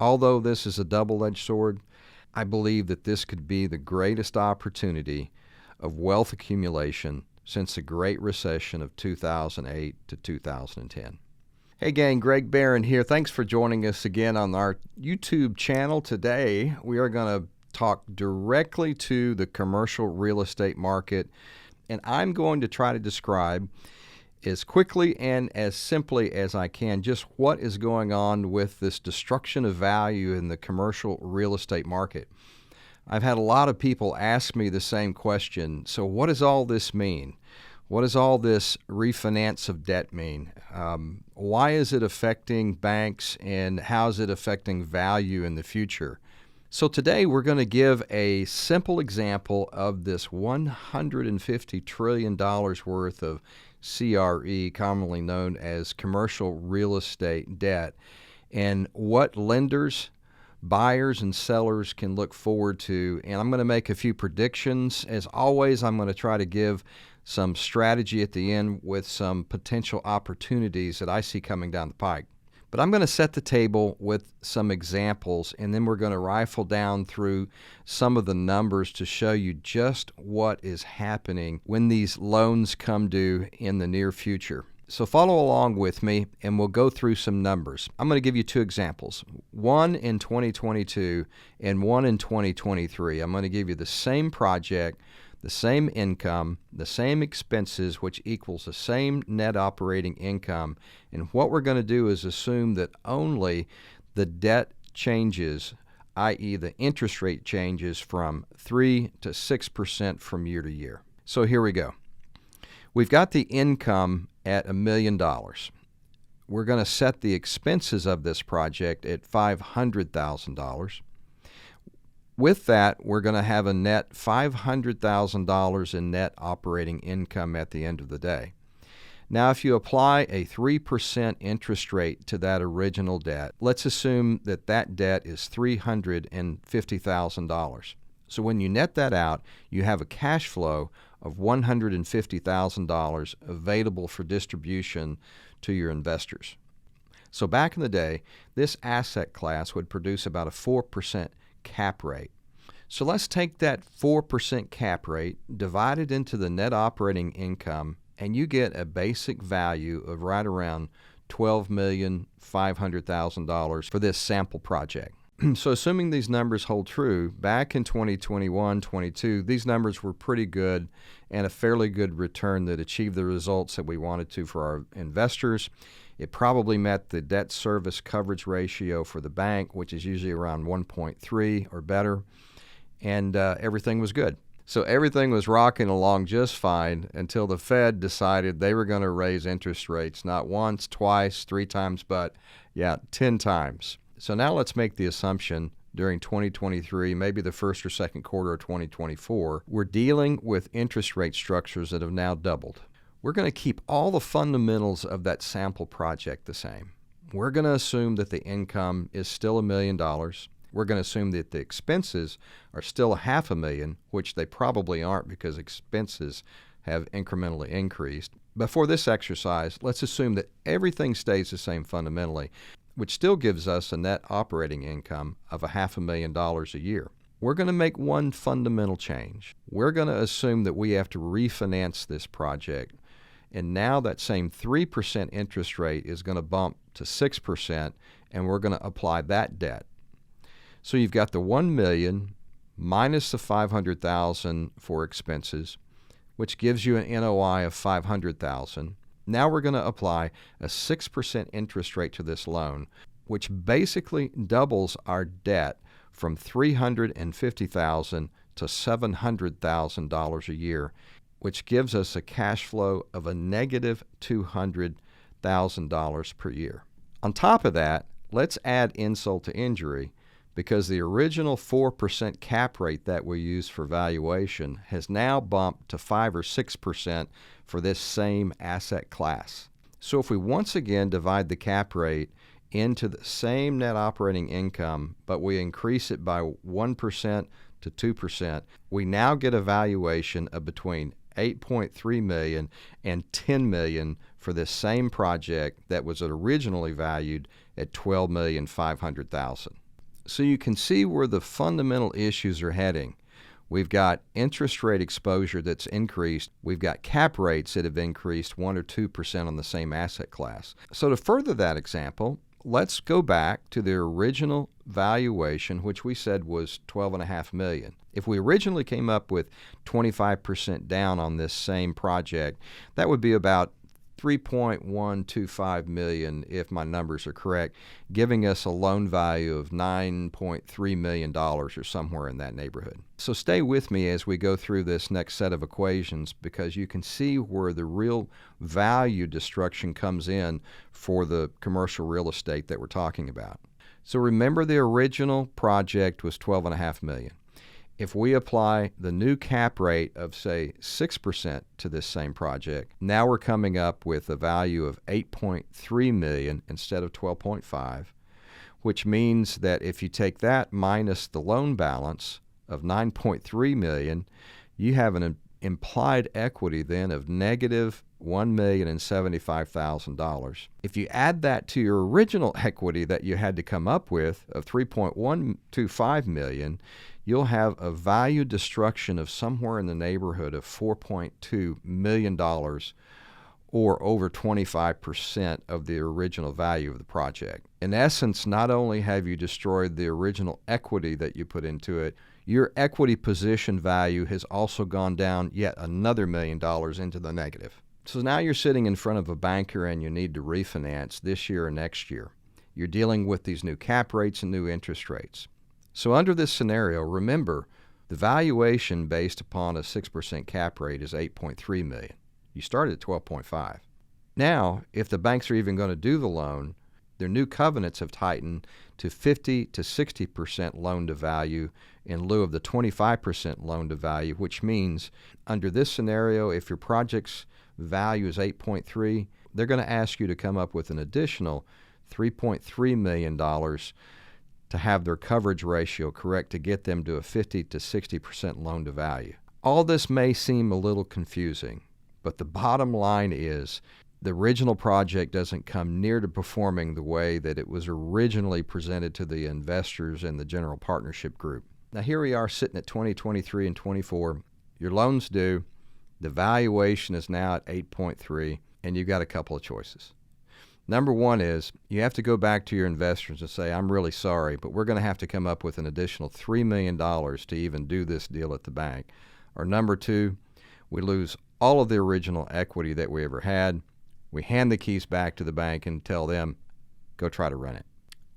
Although this is a double-edged sword, I believe that this could be the greatest opportunity of wealth accumulation since the Great Recession of 2008 to 2010. Hey gang, Greg Barron here. Thanks for joining us again on our YouTube channel. Today we are going to talk directly to the commercial real estate market, and I'm going to try to describe as quickly and as simply as I can just what is going on with this destruction of value in the commercial real estate market. I've had a lot of people ask me the same question. So what does all this mean? What does all this refinance of debt mean? Why is it affecting banks, and how is it affecting value in the future? So today we're going to give a simple example of this $150 trillion worth of CRE, commonly known as commercial real estate debt, and what lenders, buyers, and sellers can look forward to. And I'm going to make a few predictions. As always, I'm going to try to give some strategy at the end with some potential opportunities that I see coming down the pike. But I'm going to set the table with some examples, and then we're going to rifle down through some of the numbers to show you just what is happening when these loans come due in the near future. So follow along with me, and we'll go through some numbers. I'm going to give you two examples, one in 2022 and one in 2023. I'm going to give you the same project, the same income, the same expenses, which equals the same net operating income. And what we're going to do is assume that only the debt changes, i.e. the interest rate changes from 3 to 6% from year to year. So here we go. We've got the income at $1 million. We're going to set the expenses of this project at $500,000. With that, we're going to have a net $500,000 in net operating income at the end of the day. Now, if you apply a 3% interest rate to that original debt, let's assume that that debt is $350,000. So when you net that out, you have a cash flow of $150,000 available for distribution to your investors. So back in the day, this asset class would produce about a 4% cap rate. So let's take that 4% cap rate, divide it into the net operating income, and you get a basic value of right around $12,500,000 for this sample project. So assuming these numbers hold true, back in 2021, 22, these numbers were pretty good and a fairly good return that achieved the results that we wanted to for our investors. It probably met the debt service coverage ratio for the bank, which is usually around 1.3 or better, and everything was good. So everything was rocking along just fine until the Fed decided they were going to raise interest rates, not once, twice, 3 times, but 10 times. So now let's make the assumption during 2023, maybe the first or second quarter of 2024, we're dealing with interest rate structures that have now doubled. We're going to keep all the fundamentals of that sample project the same. We're going to assume that the income is still $1 million. We're going to assume that the expenses are still $500,000, which they probably aren't because expenses have incrementally increased. But for this exercise, let's assume that everything stays the same fundamentally, which still gives us a net operating income of $500,000 a year. We're going to make one fundamental change. We're going to assume that we have to refinance this project, and now that same 3% interest rate is going to bump to 6%, and we're going to apply that debt. So you've got the $1 million minus the $500,000 for expenses, which gives you an NOI of $500,000. Now we're going to apply a 6% interest rate to this loan, which basically doubles our debt from $350,000 to $700,000 a year, which gives us a cash flow of a negative $200,000 per year. On top of that, let's add insult to injury, because the original 4% cap rate that we used for valuation has now bumped to 5 or 6% for this same asset class. So if we once again divide the cap rate into the same net operating income, but we increase it by 1% to 2%, we now get a valuation of between $8.3 million and $10 million for this same project that was originally valued at $12,500,000. So you can see where the fundamental issues are heading. We've got interest rate exposure that's increased. We've got cap rates that have increased 1 or 2% on the same asset class. So to further that example, let's go back to the original valuation, which we said was $12.5 million. If we originally came up with 25% down on this same project, that would be about $3.125 million, if my numbers are correct, giving us a loan value of $9.3 million or somewhere in that neighborhood. So stay with me as we go through this next set of equations, because you can see where the real value destruction comes in for the commercial real estate that we're talking about. So remember, the original project was $12.5 million. If we apply the new cap rate of, say, 6% to this same project, now we're coming up with a value of $8.3 million instead of $12.5, which means that if you take that minus the loan balance of $9.3 million, you have an implied equity then of negative $1,075,000. If you add that to your original equity that you had to come up with of $3.125 million, you'll have a value destruction of somewhere in the neighborhood of $4.2 million, or over 25% of the original value of the project. In essence, not only have you destroyed the original equity that you put into it, your equity position value has also gone down yet another $1 million into the negative. So now you're sitting in front of a banker and you need to refinance this year or next year. You're dealing with these new cap rates and new interest rates. So under this scenario, remember, the valuation based upon a 6% cap rate is $8.3 million. You started at $12.5. Now, if the banks are even going to do the loan, their new covenants have tightened to 50 to 60% loan to value in lieu of the 25% loan to value, which means under this scenario, if your project's value is 8.3, they're going to ask you to come up with an additional $3.3 million to have their coverage ratio correct to get them to a 50 to 60% loan to value. All this may seem a little confusing, but the bottom line is the original project doesn't come near to performing the way that it was originally presented to the investors and the general partnership group. Now here we are sitting at 2023 and 24. Your loan's due. The valuation is now at 8.3, and you've got a couple of choices. Number one is you have to go back to your investors and say, I'm really sorry, but we're going to have to come up with an additional $3 million to even do this deal at the bank. Or number two, we lose all of the original equity that we ever had. We hand the keys back to the bank and tell them, go try to run it.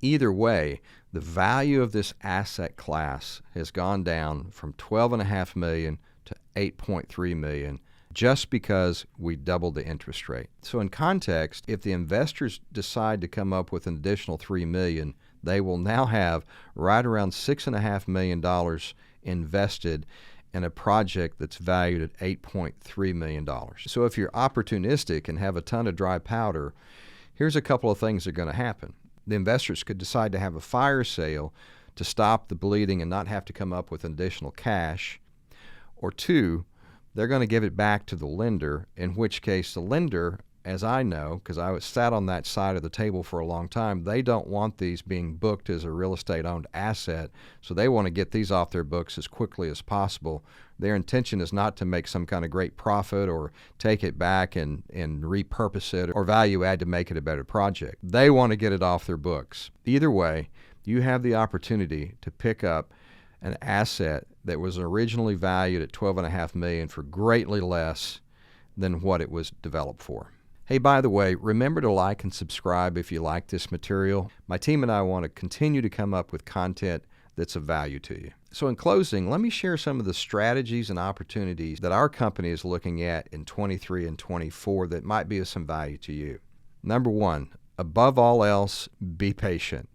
Either way, the value of this asset class has gone down from $12.5 million to $8.3 million, just because we doubled the interest rate. So in context, if the investors decide to come up with an additional $3 million, they will now have right around $6.5 million invested in a project that's valued at $8.3 million. So if you're opportunistic and have a ton of dry powder, here's a couple of things that are going to happen. The investors could decide to have a fire sale to stop the bleeding and not have to come up with additional cash. Or two, they're going to give it back to the lender, in which case the lender, as I know, because I was sat on that side of the table for a long time, they don't want these being booked as a real estate owned asset, so they want to get these off their books as quickly as possible. Their intention is not to make some kind of great profit or take it back and repurpose it or value add to make it a better project. They want to get it off their books. Either way, you have the opportunity to pick up an asset that was originally valued at $12.5 million for greatly less than what it was developed for. Hey, by the way, remember to like and subscribe if you like this material. My team and I want to continue to come up with content that's of value to you. So in closing, let me share some of the strategies and opportunities that our company is looking at in 23 and 24 that might be of some value to you. Number one, above all else, be patient.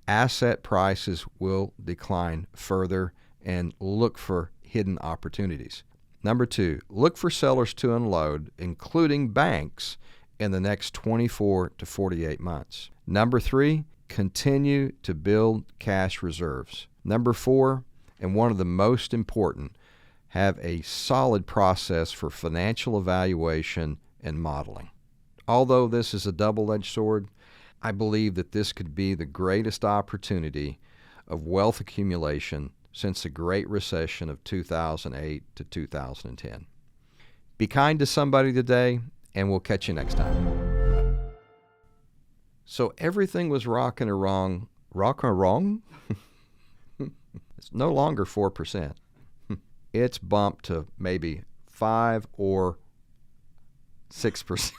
Asset prices will decline further, and look for hidden opportunities. Number two, look for sellers to unload, including banks, in the next 24 to 48 months. Number three, continue to build cash reserves. Number four, and one of the most important, have a solid process for financial evaluation and modeling. Although this is a double-edged sword, I believe that this could be the greatest opportunity of wealth accumulation since the Great Recession of 2008 to 2010. Be kind to somebody today, and we'll catch you next time. So everything was rocking or wrong. Rock or wrong? It's no longer 4%. It's bumped to maybe 5 or 6%.